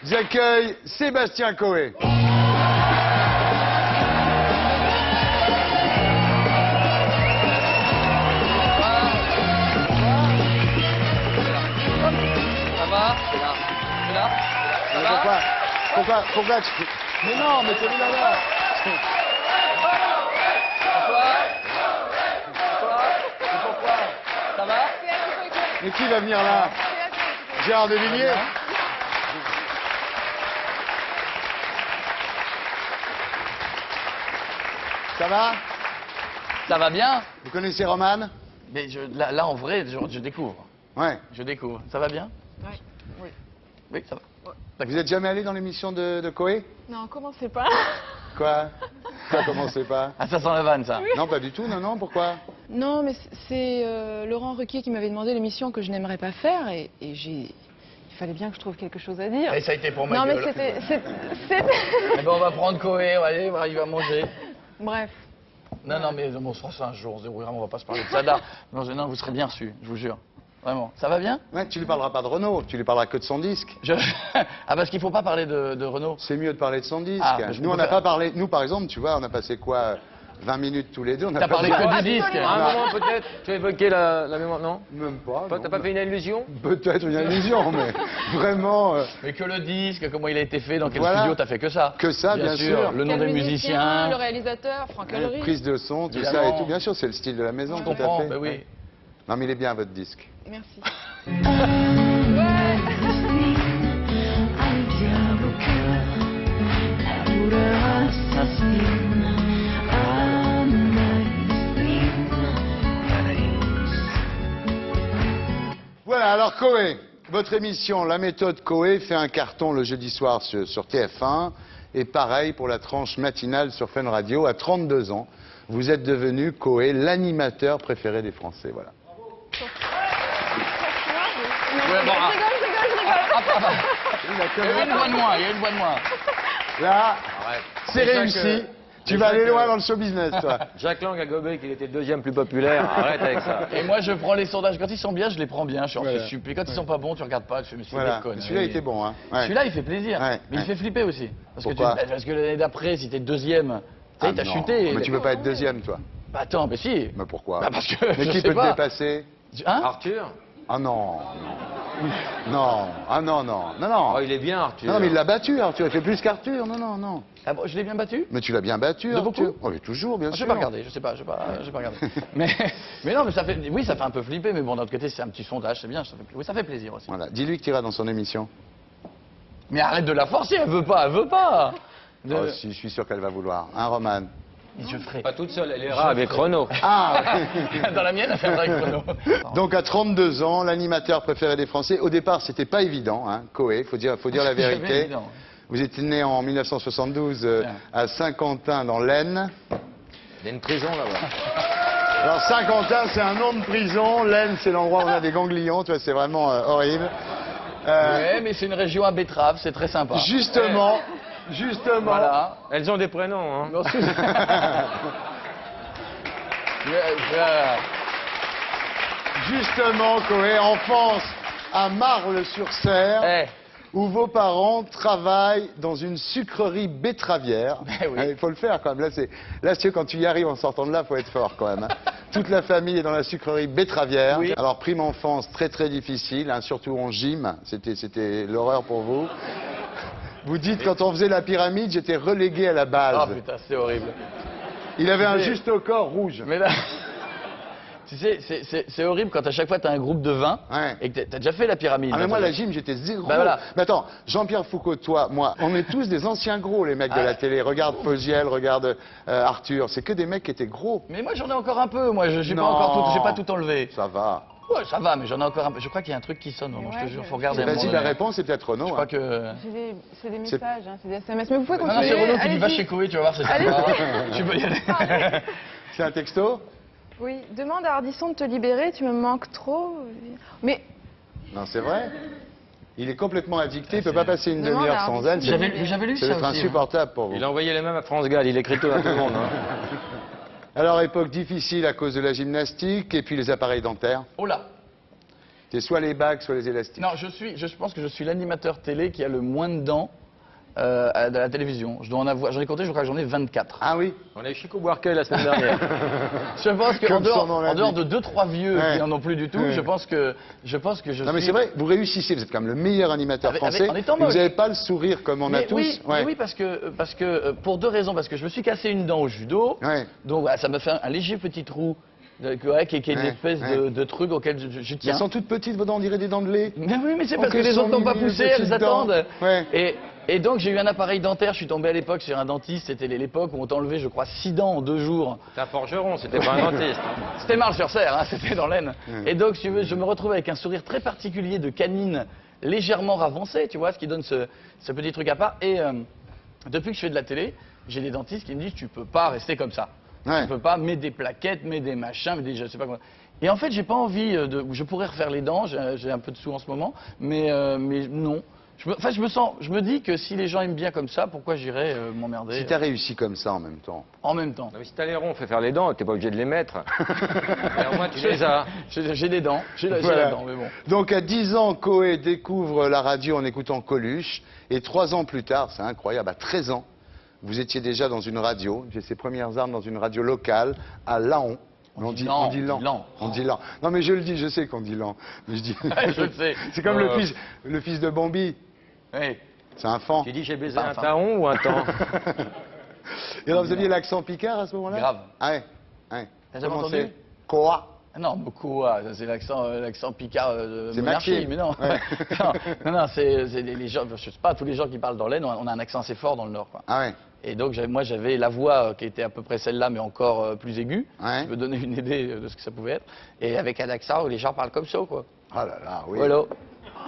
J'accueille Sébastien Coé. Pourquoi tu... Mais non, mais t'es là. Pourquoi? Ça va? Mais qui va venir là? Gérard Devilliers? Ça va? Ça va bien? Vous connaissez Romane? Mais là, en vrai, je découvre. Ouais. Je découvre. Ça va bien? Oui. Oui, ça va. Vous êtes jamais allé dans l'émission de Coé? Non, commencez pas. Quoi? Ça commencait pas? Ah, ça sent la vanne, ça. Non, pas du tout, non, pourquoi? Non, mais c'est Laurent Ruquier qui m'avait demandé l'émission que je n'aimerais pas faire et il fallait bien que je trouve quelque chose à dire. Et ça a été pour ma Non, mais gueule. c'était... Eh ben, on va prendre Coé, allez, il va manger. Bref. Non, mais on se fera ça un jour, on se débrouillera, on va pas se parler de ça là. Non, vous serez bien reçus, je vous jure. Vraiment. Ça va bien? Ouais, tu lui parleras pas de Renault, tu lui parleras que de son disque. Ah, parce qu'il faut pas parler de Renault. C'est mieux de parler de son disque. Ah, mais je nous, on peux n'a faire- pas parlé. Nous, par exemple, tu vois, on a passé quoi 20 minutes tous les deux. On a T'as pas parlé parlé- que du disque. À un moment peut-être, tu as évoqué la mémoire, non? Même pas. Toi, non. t'as pas fait une allusion? Peut-être une allusion, mais vraiment Mais que le disque, comment il a été fait, dans quel Voilà. studio, t'as fait que ça. que ça, bien sûr. Le nom Quel des musiciens. le réalisateur, Franck Ellery. Prise de son, tout ça Évidemment. et tout. Bien sûr, c'est le style de la maison, Je tout à comprends, fait. bah oui. Non, mais il est bien, votre disque. Merci. Voilà, alors Coé, votre émission La méthode Coé fait un carton le jeudi soir sur TF1 et pareil pour la tranche matinale sur Fun Radio. À 32 ans, vous êtes devenu Coé, l'animateur préféré des Français. Voilà. Ouais, bon, ah. Je rigole. Il y a une voix de moins, il y a une voix de moins. Là, c'est Déjà réussi. que- Tu vas déjà aller que- loin dans le show business, toi. Jacques Lang a gobé qu'il était le deuxième plus populaire. Arrête avec ça. Et moi, je prends les sondages. Quand ils sont bien, je les prends bien. Je suis Voilà. c'est super. Quand ils sont pas bons, tu regardes pas. Je me suis Voilà. des conneries. Celui-là était bon, hein. Ouais. Celui-là, il fait plaisir. Ouais, Mais ouais. il fait flipper aussi. Parce Pourquoi parce que l'année d'après, si t'es deuxième, tu sais, t'as non. chuté. Mais tu peux pas être deuxième, toi. Bah, attends, mais si. Mais pourquoi Bah, parce que Mais je qui sais peut te pas. dépasser Hein? Arthur? Ah non. Non. Ah non, non. Non, non. Oh, il est bien, Arthur. Non, mais il l'a battu, Arthur. Il fait plus qu'Arthur. Non, non, non. Ah bon, je l'ai bien battu? Mais tu l'as bien battu, De Arthur. beaucoup Oh, mais toujours, bien Je sûr. vais pas regarder, je sais pas, j'ai pas regardé. mais non, mais ça fait, oui, ça fait un peu flipper, mais bon, d'un autre côté, c'est un petit sondage, c'est bien, oui, ça fait plaisir aussi. Voilà. Dis-lui que tu iras dans son émission. Mais arrête de la forcer, elle veut pas. De- Oh, si, je suis sûr qu'elle va vouloir. Hein, Romane? Je ferai. Pas toute seule, elle ira avec Renault. Ah Dans la mienne, elle fait avec Renault. Donc à 32 ans, l'animateur préféré des Français. Au départ, c'était pas évident, hein, Coé, faut dire la Jamais vérité. évident. Vous étiez né en 1972 à Saint-Quentin dans l'Aisne. Il y a une prison là-bas. Alors Saint-Quentin, c'est un nom de prison. L'Aisne, c'est l'endroit où on a des ganglions. Tu vois, c'est vraiment horrible. Ouais, mais c'est une région à betterave, c'est très sympa. Justement. Voilà. Elles ont des prénoms, hein. Non, c'est- Yeah. Justement, Coé, enfance à Marle-sur-Serre, Eh, où vos parents travaillent dans une sucrerie betteravière. Eh oui. Il faut le faire quand même. Là, tu sais, quand tu y arrives en sortant de là, il faut être fort quand même. Hein. Toute la famille est dans la sucrerie betteravière. Oui. Alors, prime enfance très très difficile, hein, surtout en gym. C'était l'horreur pour vous. Vous dites, quand on faisait la pyramide, j'étais relégué à la base. oh putain, c'est horrible. Il avait un Mais- juste au corps rouge. Mais là, tu sais, c'est horrible quand à chaque fois t'as un groupe de 20 Ouais. et que t'as déjà fait la pyramide. Ah mais hein, moi t'as- la gym j'étais zéro. Bah voilà. Mais attends, Jean-Pierre Foucault, toi, moi, on est tous des anciens gros les mecs de Ah. la télé. Regarde Fogiel, regarde Arthur, c'est que des mecs qui étaient gros. Mais moi j'en ai encore un peu, moi j'ai pas Non. encore tout, j'ai pas tout enlevé. Ça va. Ouais, ça va, mais j'en ai encore un peu. Je crois qu'il y a un truc qui sonne, je te jure, faut regarder. à un Vas-y, moment la donné. réponse c'est peut-être Renaud. Je hein. crois que. C'est des C'est- messages, hein, c'est des SMS. Mais vous pouvez Non, non, continuer. c'est Renaud qui dit va allez-y. chez Koé, tu vas voir, c'est Allez-y. sympa. Tu peux y aller. C'est un texto? Oui, demande à Ardisson de te libérer, tu me manques trop. Mais Non, c'est vrai. Il est complètement addicté, il peut pas passer une Demande demi-heure à sans Ardisson elle. de Ça J'avais lu ça ça va être aussi. insupportable pour vous. Il a envoyé les mêmes à France Gall, il écrit tout à tout le monde. Hein. Alors, époque difficile à cause de la gymnastique et puis les appareils dentaires. Oh là. C'est soit les bagues, soit les élastiques. Non, je pense que je suis l'animateur télé qui a le moins de dents à la télévision. Je dois en avoir, j'en ai compté, je crois que j'en ai 24. Ah oui? On a eu Chico Buarque la semaine dernière. Je pense qu'en Comme son nom dehors, en dehors l'indique. de 2-3 vieux Ouais. qui n'en ont plus du tout, Ouais. je pense que je Non mais suis... c'est vrai, vous réussissez, vous êtes quand même le meilleur animateur Avec- français. en étant mais vous moche. n'avez pas le sourire comme on a Mais tous. oui, Ouais. mais oui, parce que pour 2 raisons. Parce que je me suis cassé une dent au judo, Ouais. donc voilà, ça m'a fait un léger petit trou, qui est une Ouais, espèce ouais. de truc auquel je tiens. Elles sont toutes petites, vos dents, on dirait des dents de lait. Mais oui, mais c'est parce Oh, que qu'elles les autres sont n'ont pas mignonnes, poussé, petites elles dents. attendent. Ouais. Et donc j'ai eu un appareil dentaire, je suis tombé à l'époque chez un dentiste, c'était l'époque où on t'enlevait, je crois, 6 dents en 2 jours. C'est un forgeron, c'était pas un dentiste. C'était Marle-sur-Serre, hein, c'était dans l'Aisne. Ouais. Et donc, si tu veux, je me retrouve avec un sourire très particulier de canine, légèrement ravancé, tu vois, ce qui donne ce petit truc à part. Et depuis que je fais de la télé, j'ai des dentistes qui me disent, tu peux pas rester comme ça. Ouais. Tu peux pas mettre des plaquettes, mettre des machins, mettre des je sais pas quoi. Et en fait, j'ai pas envie de. Je pourrais refaire les dents, j'ai un peu de sous en ce moment, mais non. Je me dis que si les gens aiment bien comme ça, pourquoi j'irais m'emmerder Si t'as réussi comme ça en même temps. en même temps. Non, mais si t'as les ronds, fais faire les dents, t'es pas obligé de les mettre. Mais au moins tu les as. J'ai des dents, j'ai la Voilà. dent, mais bon. Donc à 10 ans, Coé découvre la radio en écoutant Coluche. Et 3 ans plus tard, c'est incroyable, à 13 ans, vous étiez déjà dans une radio. J'ai ses premières armes dans une radio locale à Laon. On dit Lan, on dit Lan. on dit Lan. On dit Lan. Non mais je le dis, je sais qu'on dit Lan. Mais je dis... Je le sais. C'est comme le fils de Bambi. Oui. C'est un fan. Tu dis j'ai baisé Pas un enfin. taon ou un temps? Et alors vous aviez l'accent picard à ce moment-là? Grave. Ah ouais. Ouais. T'as jamais Comment entendu c'est? Quoi? Ah non, beaucoup, ça, c'est l'accent picard de C'est monarchie, Maxime. mais non. Ouais. non, c'est les gens, je sais pas, tous les gens qui parlent dans l'Aisne, on a un accent assez fort dans le Nord, quoi. Ah ouais. Et donc, moi, j'avais la voix qui était à peu près celle-là, mais encore plus aiguë. Ouais. Je me donnais une idée de ce que ça pouvait être. Et avec un accent où les gens parlent comme ça, quoi. Ah là là, oui. Voilà.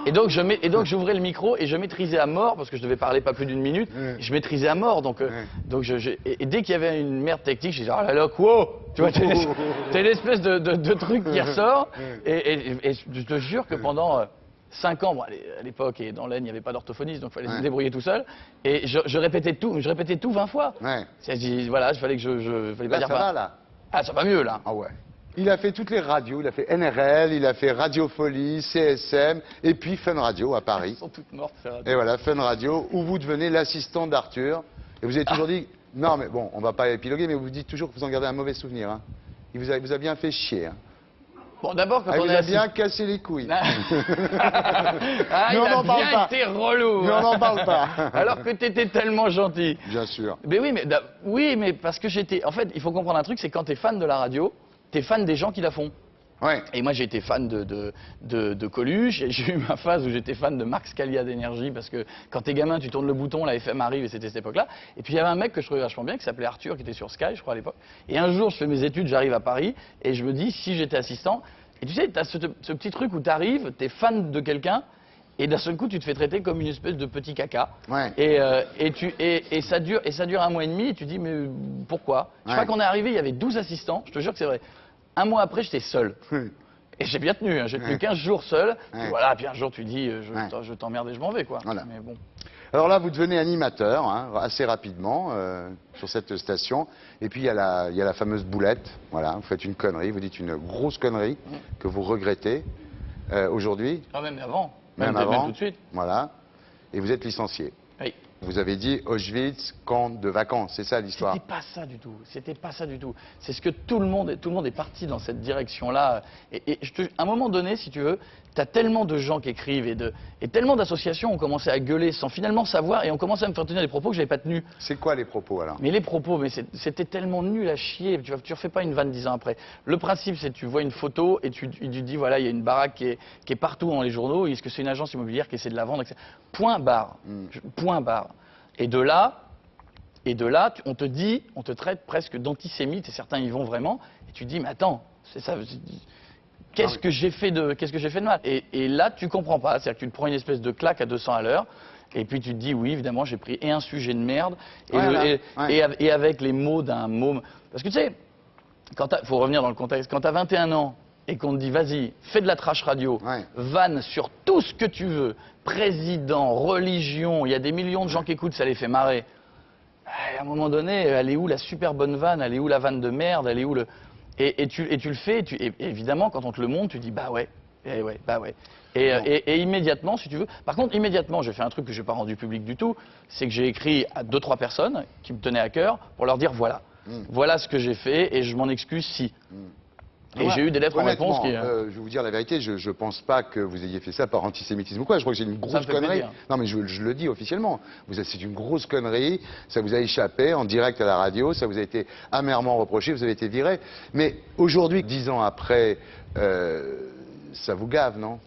Et donc, j'ouvrais le micro et je maîtrisais à mort, parce que je devais parler pas plus d'une minute, Ouais. je maîtrisais à mort. Donc, et dès qu'il y avait une merde technique, je disais, oh là là, quoi? Tu vois, t'as l'espèce de truc qui ressort. Et je te jure que pendant 5 ans, bon, à l'époque, et dans l'Aisne, il n'y avait pas d'orthophoniste, donc il fallait Ouais. se débrouiller tout seul. Et je répétais tout 20 fois. Ouais. Voilà, il fallait que je fallait pas Là, dire ça va là. Ah, ça va mieux, là. Ah ouais. Il a fait toutes les radios, il a fait NRL, il a fait Radio Folie, CSM, et puis Fun Radio à Paris. Ils sont toutes mortes, ces radios. Et voilà, Fun Radio, où vous devenez l'assistant d'Arthur. Et vous avez toujours dit, non mais bon, on va pas épiloguer, mais vous dites toujours que vous en gardez un mauvais souvenir. Hein. Il vous a bien fait chier. Hein. Bon, d'abord, quand Ah, il on vous est a assis... bien cassé les couilles. Ah, Mais on il a n'en parle bien pas. été relou. Mais on n'en parle pas. Alors que t'étais tellement gentil. Bien sûr. Mais oui, mais parce que j'étais... En fait, il faut comprendre un truc, c'est quand t'es fan de la radio, t'es fan des gens qui la font. Ouais. Et moi, j'ai été fan de Coluche, et j'ai eu ma phase où j'étais fan de Marc Scalia d'Énergie, parce que quand t'es gamin, tu tournes le bouton, la FM arrive, et c'était cette époque-là. Et puis, il y avait un mec que je trouvais vachement bien, qui s'appelait Arthur, qui était sur Sky, je crois, à l'époque. Et un jour, je fais mes études, j'arrive à Paris, et je me dis, si j'étais assistant... Et tu sais, t'as ce petit truc où t'arrives, t'es fan de quelqu'un, et d'un seul coup, tu te fais traiter comme une espèce de petit caca. Ouais. Et ça dure 1 mois et demi, et tu dis, mais pourquoi? Je Ouais. crois qu'on est arrivé, il y avait 12 assistants, je te jure que c'est vrai. 1 mois après, j'étais seul. Et j'ai bien tenu, hein, j'ai tenu Ouais. 15 jours seul. Ouais. Puis voilà, puis un jour tu dis, Ouais. je t'emmerde et je m'en vais, quoi. Voilà. Mais bon. Alors là, vous devenez animateur, hein, assez rapidement, sur cette station. Et puis, il y a la fameuse boulette. Voilà, vous faites une connerie, vous dites une grosse connerie que vous regrettez aujourd'hui, Ah, même avant. même avant. tout de suite. Voilà. Et vous êtes licencié. Oui. Vous avez dit Auschwitz, camp de vacances, c'est ça l'histoire? C'était pas ça du tout. C'était pas ça du tout. C'est ce que tout le monde est parti dans cette direction-là. Et à un moment donné, si tu veux, t'as tellement de gens qui écrivent et tellement d'associations ont commencé à gueuler sans finalement savoir et ont commencé à me faire tenir des propos que j'avais pas tenus. C'est quoi les propos alors? Mais les propos, c'était tellement nul à chier. Tu refais pas une vanne 10 ans après. Le principe, c'est que tu vois une photo et tu dis voilà, il y a une baraque qui est partout dans les journaux. Est-ce que c'est une agence immobilière qui essaie de la vendre, etc. Point barre. Point barre. Et de là, on te traite presque d'antisémite et certains y vont vraiment. Et tu te dis mais attends, c'est ça. Qu'est-ce que j'ai fait de mal? Et là, tu comprends pas. C'est-à-dire que tu te prends une espèce de claque à 200 à l'heure. Et puis tu te dis, oui, évidemment, j'ai pris et un sujet de merde, et avec les mots d'un môme. Parce que tu sais, faut revenir dans le contexte, quand tu as 21 ans et qu'on te dit, vas-y, fais de la trash radio, vanne sur tout ce que tu veux, président, religion, il y a des millions de gens qui écoutent, ça les fait marrer. À un moment donné, elle est où la super bonne vanne? Elle est où la vanne de merde? Elle est où le... Et tu le fais, et évidemment, quand on te le montre, tu dis, bah ouais, Et ouais, bah ouais. Et immédiatement, si tu veux. Par contre, immédiatement, j'ai fait un truc que je n'ai pas rendu public du tout, c'est que j'ai écrit à 2-3 personnes qui me tenaient à cœur pour leur dire voilà, voilà ce que j'ai fait et je m'en excuse si. Et j'ai eu des lettres en réponse qui. Je vais vous dire la vérité, je ne pense pas que vous ayez fait ça par antisémitisme ou quoi. Je crois que c'est une Ça me grosse fait connerie. plaisir. Non, mais je le dis officiellement. C'est une grosse connerie. Ça vous a échappé en direct à la radio. Ça vous a été amèrement reproché. Vous avez été viré. Mais aujourd'hui, 10 ans après, ça vous gave, non?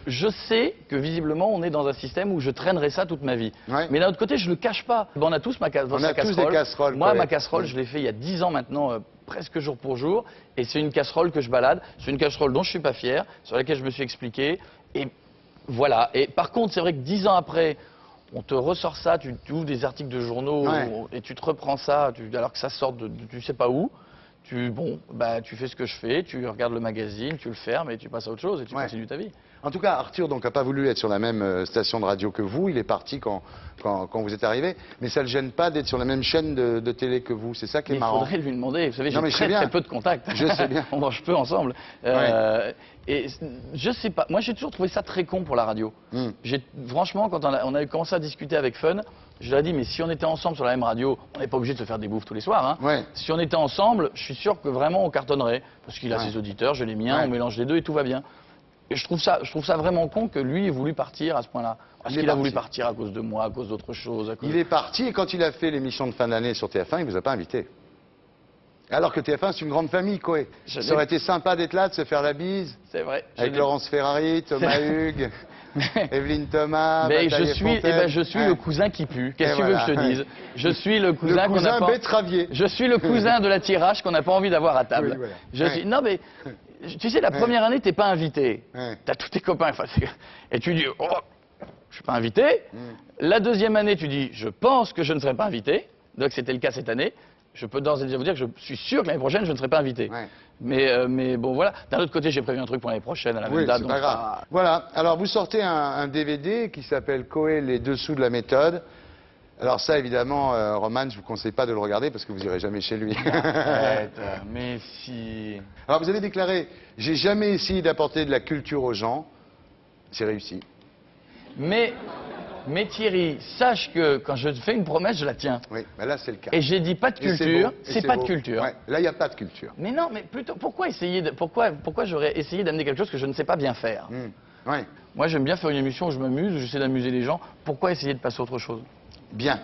Je sais que visiblement on est dans un système où je traînerai ça toute ma vie. Ouais. Mais d'un autre côté, je le cache pas. Bon, on a tous On a tous casserole. des casseroles, Moi, ouais. ma casserole, je l'ai fait il y a 10 ans maintenant, presque jour pour jour. Et c'est une casserole que je balade. C'est une casserole dont je suis pas fier, sur laquelle je me suis expliqué. Et voilà. Et par contre, c'est vrai que 10 ans après, on te ressort ça, tu ouvres des articles de journaux et tu te reprends ça, alors que ça sort de tu sais pas où. Tu fais ce que je fais, tu regardes le magazine, tu le fermes et tu passes à autre chose et tu continues ta vie. En tout cas, Arthur n'a pas voulu être sur la même station de radio que vous. Il est parti quand vous êtes arrivé. Mais ça ne le gêne pas d'être sur la même chaîne de télé que vous. C'est ça qui est Il marrant. faudrait lui demander. Vous savez, Non, mais j'ai je sais bien. très peu de contacts. Je sais bien. On mange peu ensemble. Et je sais pas. Moi, j'ai toujours trouvé ça très con pour la radio. Franchement, quand on a commencé à discuter avec Fun, je leur ai dit, mais si on était ensemble sur la même radio, on n'est pas obligé de se faire des bouffes tous les soirs. Hein. Ouais. Si on était ensemble, je suis sûr que vraiment on cartonnerait. Parce qu'il a ses auditeurs, j'ai les miens, on mélange les deux et tout va bien. Et je trouve ça vraiment con que lui ait voulu partir à ce point-là. Parce qu'il a voulu partir à cause de moi, à cause d'autre chose. Il est parti et quand il a fait l'émission de fin d'année sur TF1, il ne vous a pas invité. Alors que TF1, c'est une grande famille, quoi. Ça aurait été sympa d'être là, de se faire la bise. C'est vrai. Avec Laurence Ferrari, Thomas Hugues, Evelyne Thomas, je suis le cousin qui pue. Qu'est-ce que tu veux que je te dise? Je suis le cousin qu'on n'a pas. betteravier. Je suis le cousin de la tirage qu'on n'a pas envie d'avoir à table. Oui, voilà. Non mais tu sais, la première année, t'es pas invité. Ouais. T'as tous tes copains. Et tu dis, oh, je suis pas invité. La deuxième année, tu dis, je pense que je ne serai pas invité. Donc c'était le cas cette année. Je peux d'ores et déjà vous dire que je suis sûr que l'année prochaine, je ne serai pas invité. Ouais. Mais bon, voilà. D'un autre côté, j'ai prévu un truc pour l'année prochaine à la même date. C'est pas grave. Voilà. Alors, vous sortez un DVD qui s'appelle Coé, les dessous de la méthode. Alors ça, évidemment, Roman, je vous conseille pas de le regarder parce que vous irez jamais chez lui. Mais si... Alors, vous avez déclaré, j'ai jamais essayé d'apporter de la culture aux gens. C'est réussi. Mais Thierry, sache que quand je fais une promesse, je la tiens. Oui, mais là, c'est le cas. Et j'ai dit pas de Et culture, beau, et c'est pas de beau. culture. Ouais, là, il n'y a pas de culture. Mais non, mais plutôt, pourquoi j'aurais essayé d'amener quelque chose que je ne sais pas bien faire? Ouais. Moi, j'aime bien faire une émission où je m'amuse, où j'essaie d'amuser les gens. Pourquoi essayer de passer à autre chose? Bien.